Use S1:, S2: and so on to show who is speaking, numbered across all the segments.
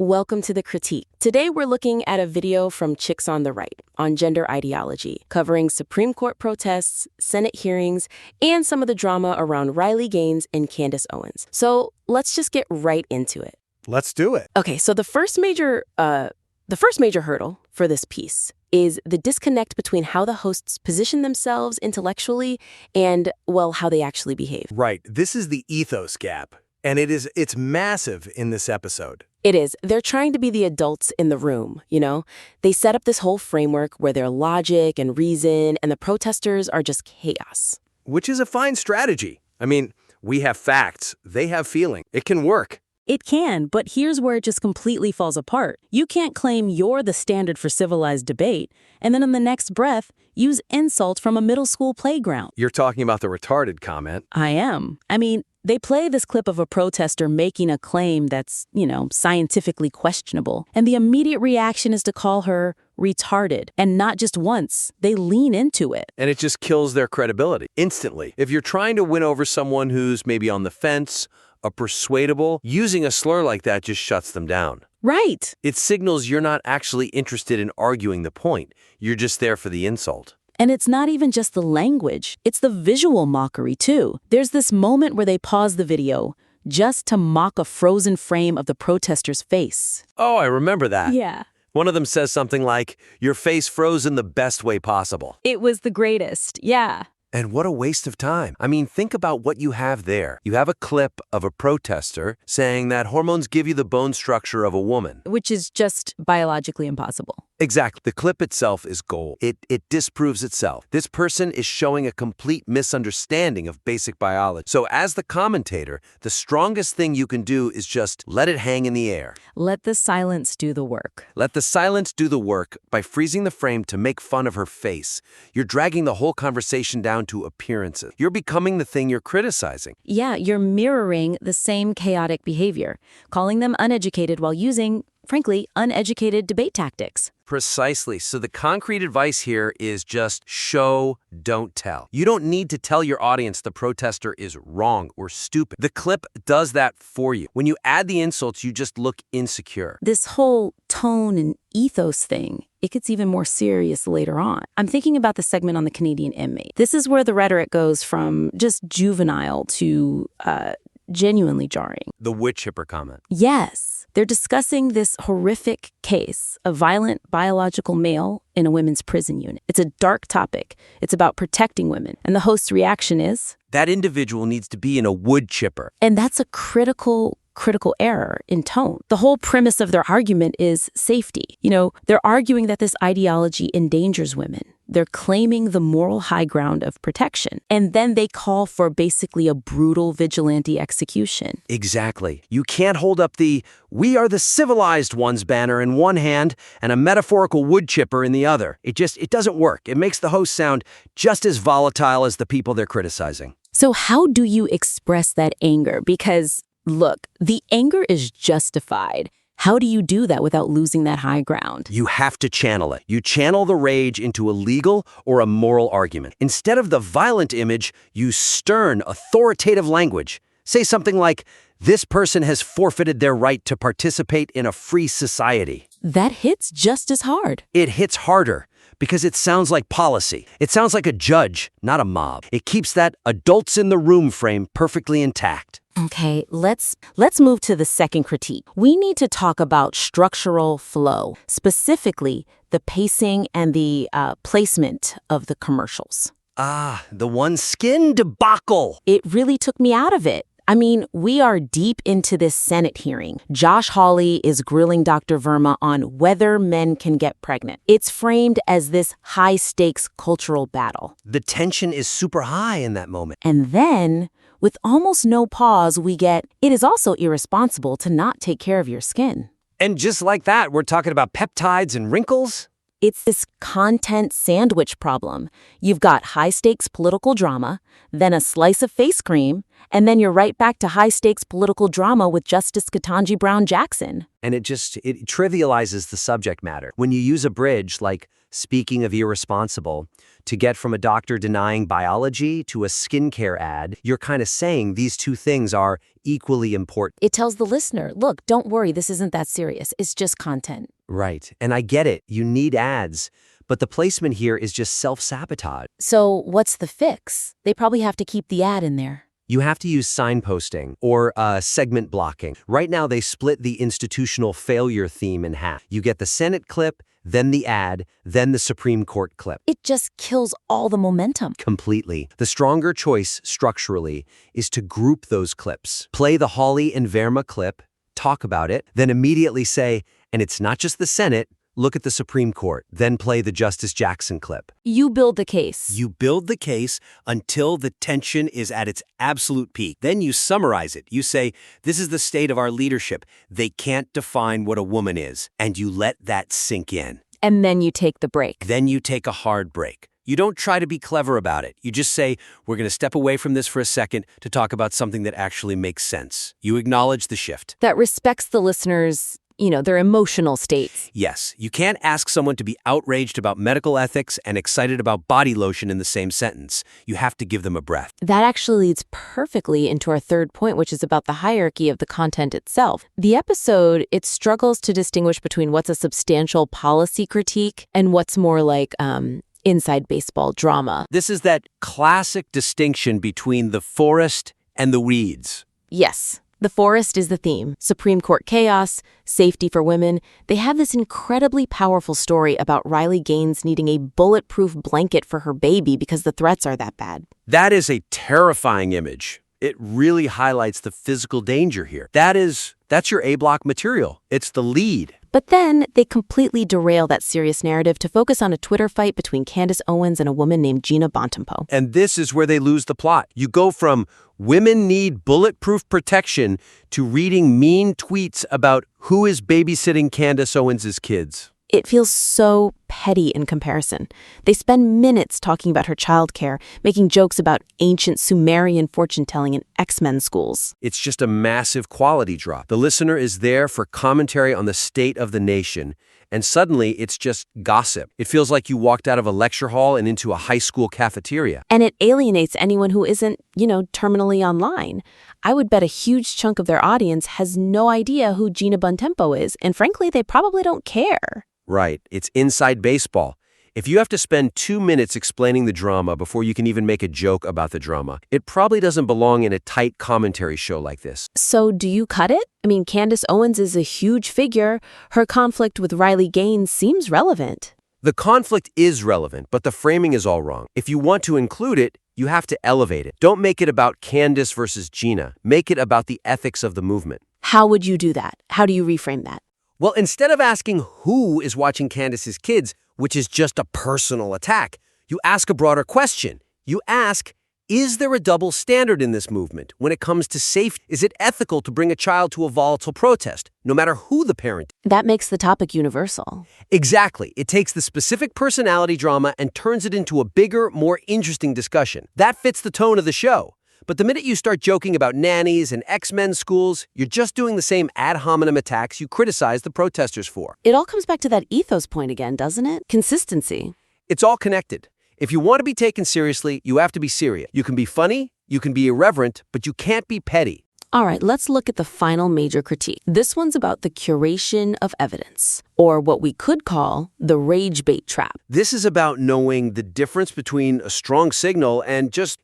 S1: Welcome to The Critique. Today we're looking at a video from Chicks on the Right on gender ideology, covering Supreme Court protests, Senate hearings, and some of the drama around Riley Gaines and Candace Owens. So let's just get right into it.
S2: Let's do it.
S1: Okay, so the first major hurdle for this piece is the disconnect between how the hosts position themselves intellectually and, well, how they actually behave.
S2: Right. This is the ethos gap, and it's massive in this episode.
S1: It is. They're trying to be the adults in the room, you know? They set up this whole framework where their logic and reason and the protesters are just chaos.
S2: Which is a fine strategy. I mean, we have facts. They have feeling. It can work.
S3: It can, but here's where it just completely falls apart. You can't claim you're the standard for civilized debate, and then in the next breath, use insult from a middle school playground.
S2: You're talking about the retarded comment.
S3: I am. I mean, they play this clip of a protester making a claim that's, scientifically questionable, and the immediate reaction is to call her retarded. And not just once, they lean into it.
S2: And it just kills their credibility instantly. If you're trying to win over someone who's maybe on the fence, persuadable, using a slur like that just shuts them down.
S3: Right.
S2: It signals you're not actually interested in arguing the point. You're just there for the insult.
S3: And it's not even just the language, it's the visual mockery, too. There's this moment where they pause the video just to mock a frozen frame of the protester's face.
S2: Oh, I remember that.
S3: Yeah.
S2: One of them says something like, "Your face froze in the best way possible."
S3: It was the greatest, yeah.
S2: And what a waste of time. I mean, think about what you have there. You have a clip of a protester saying that hormones give you the bone structure of a woman.
S3: Which is just biologically impossible.
S2: Exactly. The clip itself is gold. It disproves itself. This person is showing a complete misunderstanding of basic biology. So as the commentator, the strongest thing you can do is just let it hang in the air.
S3: Let the silence do the work.
S2: Let the silence do the work by freezing the frame to make fun of her face. You're dragging the whole conversation down to appearances. You're becoming the thing you're criticizing.
S3: Yeah, you're mirroring the same chaotic behavior, calling them uneducated while using, frankly, uneducated debate tactics.
S2: Precisely. So the concrete advice here is just show, don't tell. You don't need to tell your audience the protester is wrong or stupid. The clip does that for you. When you add the insults, you just look insecure.
S3: This whole tone and ethos thing, it gets even more serious later on. I'm thinking about the segment on the Canadian inmate. This is where the rhetoric goes from just juvenile to genuinely jarring.
S2: The wood chipper comment.
S3: Yes. They're discussing this horrific case, a violent biological male in a women's prison unit. It's a dark topic. It's about protecting women. And the host's reaction is,
S2: that individual needs to be in a wood chipper.
S3: And that's a critical error in tone. The whole premise of their argument is safety. They're arguing that this ideology endangers women. They're claiming the moral high ground of protection. And then they call for basically a brutal vigilante execution.
S2: Exactly. You can't hold up the "we are the civilized ones" banner in one hand and a metaphorical wood chipper in the other. It doesn't work. It makes the host sound just as volatile as the people they're criticizing.
S3: So how do you express that anger? Because look, the anger is justified. How do you do that without losing that high ground?
S2: You have to channel it. You channel the rage into a legal or a moral argument. Instead of the violent image, use stern, authoritative language. Say something like, "This person has forfeited their right to participate in a free society."
S3: That hits just as hard.
S2: It hits harder because it sounds like policy. It sounds like a judge, not a mob. It keeps that adults in the room frame perfectly intact.
S3: Okay, let's move to the second critique. We need to talk about structural flow, specifically the pacing and the placement of the commercials.
S2: Ah, the one skin debacle.
S3: It really took me out of it. I mean, we are deep into this Senate hearing. Josh Hawley is grilling Dr. Verma on whether men can get pregnant. It's framed as this high-stakes cultural battle.
S2: The tension is super high in that moment.
S3: And then, with almost no pause, we get, it is also irresponsible to not take care of your skin.
S2: And just like that, we're talking about peptides and wrinkles?
S3: It's this content sandwich problem. You've got high-stakes political drama, then a slice of face cream, and then you're right back to high-stakes political drama with Justice Ketanji Brown Jackson.
S2: And it trivializes the subject matter. When you use a bridge like speaking of irresponsible to get from a doctor denying biology to a skincare ad, you're kind of saying these two things are equally important.
S3: It tells the listener, look, don't worry, this isn't that serious. It's just content.
S2: Right. And I get it. You need ads. But the placement here is just self-sabotage.
S3: So what's the fix? They probably have to keep the ad in there.
S2: You have to use signposting or segment blocking. Right now, they split the institutional failure theme in half. You get the Senate clip, then the ad, then the Supreme Court clip.
S3: It just kills all the momentum.
S2: Completely. The stronger choice, structurally, is to group those clips. Play the Hawley and Verma clip, talk about it, then immediately say, and it's not just the Senate, look at the Supreme Court, then play the Justice Jackson clip.
S3: You build the case.
S4: You build the case until the tension is at its absolute peak. Then you summarize it. You say, this is the state of our leadership. They can't define what a woman is. And you let that sink in.
S3: And then you take the break.
S4: Then you take a hard break. You don't try to be clever about it. You just say, we're going to step away from this for a second to talk about something that actually makes sense. You acknowledge the shift.
S3: That respects the listeners', their emotional states.
S4: Yes, you can't ask someone to be outraged about medical ethics and excited about body lotion in the same sentence. You have to give them a breath.
S3: That actually leads perfectly into our third point, which is about the hierarchy of the content itself. The episode, it struggles to distinguish between what's a substantial policy critique and what's more like inside baseball drama.
S4: This is that classic distinction between the forest and the weeds.
S3: Yes. The forest is the theme. Supreme Court chaos, safety for women. They have this incredibly powerful story about Riley Gaines needing a bulletproof blanket for her baby because the threats are that bad.
S4: That is a terrifying image. It really highlights the physical danger here. That's your A-block material. It's the lead.
S3: But then they completely derail that serious narrative to focus on a Twitter fight between Candace Owens and a woman named Gina Bontempo.
S4: And this is where they lose the plot. You go from women need bulletproof protection to reading mean tweets about who is babysitting Candace Owens' kids.
S3: It feels so petty in comparison. They spend minutes talking about her childcare, making jokes about ancient Sumerian fortune-telling in X-Men schools.
S4: It's just a massive quality drop. The listener is there for commentary on the state of the nation, and suddenly it's just gossip. It feels like you walked out of a lecture hall and into a high school cafeteria.
S3: And it alienates anyone who isn't, terminally online. I would bet a huge chunk of their audience has no idea who Gina Bontempo is, and frankly, they probably don't care.
S4: Right. It's inside baseball. If you have to spend 2 minutes explaining the drama before you can even make a joke about the drama, it probably doesn't belong in a tight commentary show like this.
S3: So do you cut it? Candace Owens is a huge figure. Her conflict with Riley Gaines seems relevant.
S4: The conflict is relevant, but the framing is all wrong. If you want to include it, you have to elevate it. Don't make it about Candace versus Gina. Make it about the ethics of the movement.
S3: How would you do that? How do you reframe that?
S4: Well, instead of asking who is watching Candace's kids, which is just a personal attack, you ask a broader question. You ask, is there a double standard in this movement when it comes to safety? Is it ethical to bring a child to a volatile protest, no matter who the parent is?
S3: That makes the topic universal.
S4: Exactly. It takes the specific personality drama and turns it into a bigger, more interesting discussion. That fits the tone of the show. But the minute you start joking about nannies and X-Men schools, you're just doing the same ad hominem attacks you criticize the protesters for.
S3: It all comes back to that ethos point again, doesn't it? Consistency.
S4: It's all connected. If you want to be taken seriously, you have to be serious. You can be funny, you can be irreverent, but you can't be petty.
S3: All right, let's look at the final major critique. This one's about the curation of evidence, or what we could call the rage bait trap.
S4: This is about knowing the difference between a strong signal and just,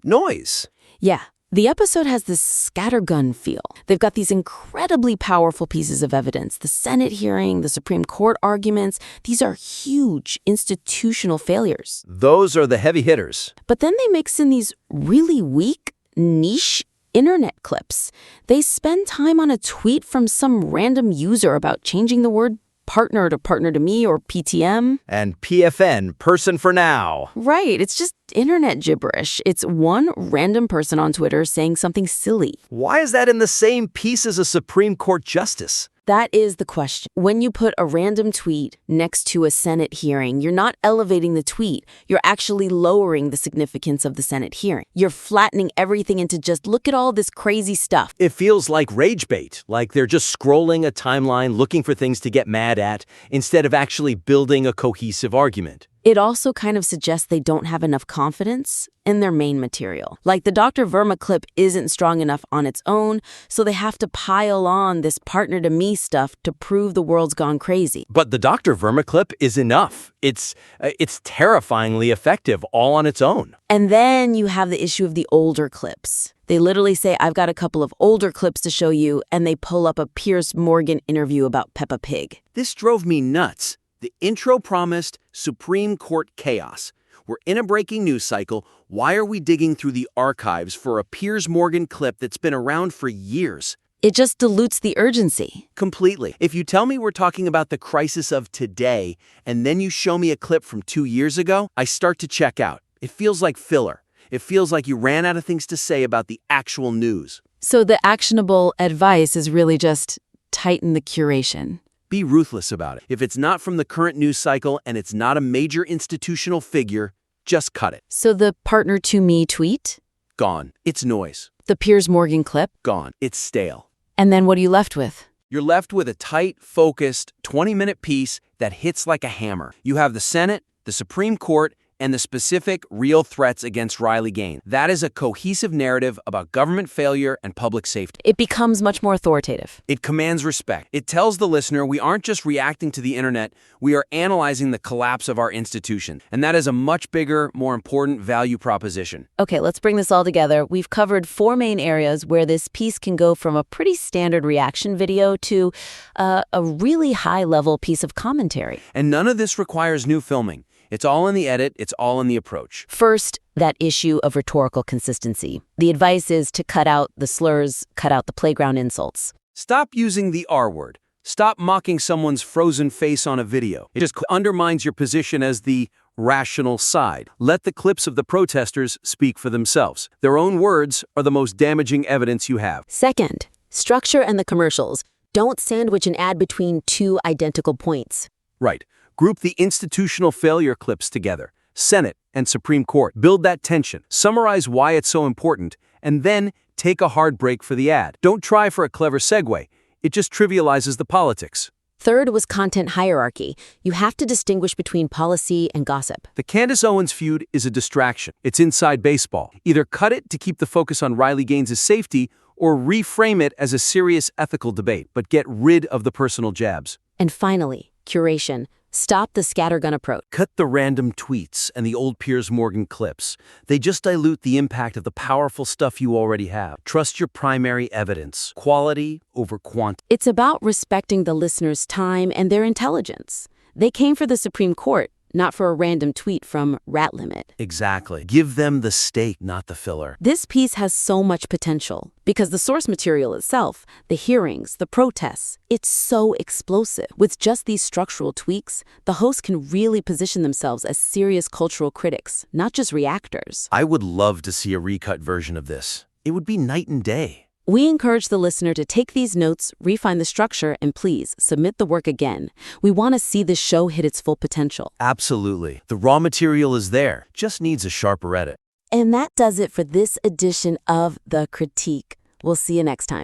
S4: noise.
S3: Yeah, the episode has this scattergun feel. They've got these incredibly powerful pieces of evidence. The Senate hearing, the Supreme Court arguments, these are huge institutional failures.
S4: Those are the heavy hitters.
S3: But then they mix in these really weak, niche internet clips. They spend time on a tweet from some random user about changing the word partner to me or PTM.
S5: And PFN, person for now.
S3: Right. It's just internet gibberish. It's one random person on Twitter saying something silly.
S2: Why is that in the same piece as a Supreme Court justice?
S3: That is the question. When you put a random tweet next to a Senate hearing, you're not elevating the tweet. You're actually lowering the significance of the Senate hearing. You're flattening everything into just look at all this crazy stuff.
S2: It feels like rage bait, like they're just scrolling a timeline looking for things to get mad at instead of actually building a cohesive argument.
S3: It also kind of suggests they don't have enough confidence in their main material. Like the Dr. Verma clip isn't strong enough on its own, so they have to pile on this partner to me stuff to prove the world's gone crazy.
S2: But the Dr. Verma clip is enough. It's terrifyingly effective all on its own.
S3: And then you have the issue of the older clips. They literally say, I've got a couple of older clips to show you, and they pull up a Piers Morgan interview about Peppa Pig.
S4: This drove me nuts. The intro promised Supreme Court chaos. We're in a breaking news cycle. Why are we digging through the archives for a Piers Morgan clip that's been around for years?
S3: It just dilutes the urgency.
S4: Completely. If you tell me we're talking about the crisis of today, and then you show me a clip from 2 years ago, I start to check out. It feels like filler. It feels like you ran out of things to say about the actual news.
S3: So the actionable advice is really just tighten the curation.
S4: Be ruthless about it. If it's not from the current news cycle and it's not a major institutional figure, just cut it.
S3: So the partner to me tweet?
S4: Gone. It's noise.
S3: The Piers Morgan clip?
S4: Gone. It's stale.
S3: And then what are you left with?
S4: You're left with a tight, focused, 20-minute piece that hits like a hammer. You have the Senate, the Supreme Court, and the specific, real threats against Riley Gaines. That is a cohesive narrative about government failure and public safety.
S3: It becomes much more authoritative.
S4: It commands respect. It tells the listener we aren't just reacting to the internet, we are analyzing the collapse of our institution. And that is a much bigger, more important value proposition.
S3: Okay, let's bring this all together. We've covered 4 main areas where this piece can go from a pretty standard reaction video to a really high-level piece of commentary.
S4: And none of this requires new filming. It's all in the edit, it's all in the approach.
S3: First, that issue of rhetorical consistency. The advice is to cut out the slurs, cut out the playground insults.
S4: Stop using the R word. Stop mocking someone's frozen face on a video. It just undermines your position as the rational side. Let the clips of the protesters speak for themselves. Their own words are the most damaging evidence you have.
S3: Second, structure and the commercials. Don't sandwich an ad between 2 identical points.
S4: Right. Group the institutional failure clips together, Senate and Supreme Court. Build that tension, summarize why it's so important, and then take a hard break for the ad. Don't try for a clever segue. It just trivializes the politics.
S3: Third was content hierarchy. You have to distinguish between policy and gossip.
S4: The Candace Owens feud is a distraction. It's inside baseball. Either cut it to keep the focus on Riley Gaines' safety, or reframe it as a serious ethical debate, but get rid of the personal jabs.
S3: And finally, curation. Stop the scattergun approach.
S4: Cut the random tweets and the old Piers Morgan clips. They just dilute the impact of the powerful stuff you already have. Trust your primary evidence. Quality over quantity.
S3: It's about respecting the listener's time and their intelligence. They came for the Supreme Court, not for a random tweet from Rat Limit.
S4: Exactly. Give them the steak, not the filler.
S3: This piece has so much potential because the source material itself, the hearings, the protests, it's so explosive. With just these structural tweaks, the hosts can really position themselves as serious cultural critics, not just reactors.
S4: I would love to see a recut version of this. It would be night and day.
S3: We encourage the listener to take these notes, refine the structure, and please submit the work again. We want to see this show hit its full potential.
S4: Absolutely. The raw material is there, just needs a sharper edit.
S3: And that does it for this edition of The Critique. We'll see you next time.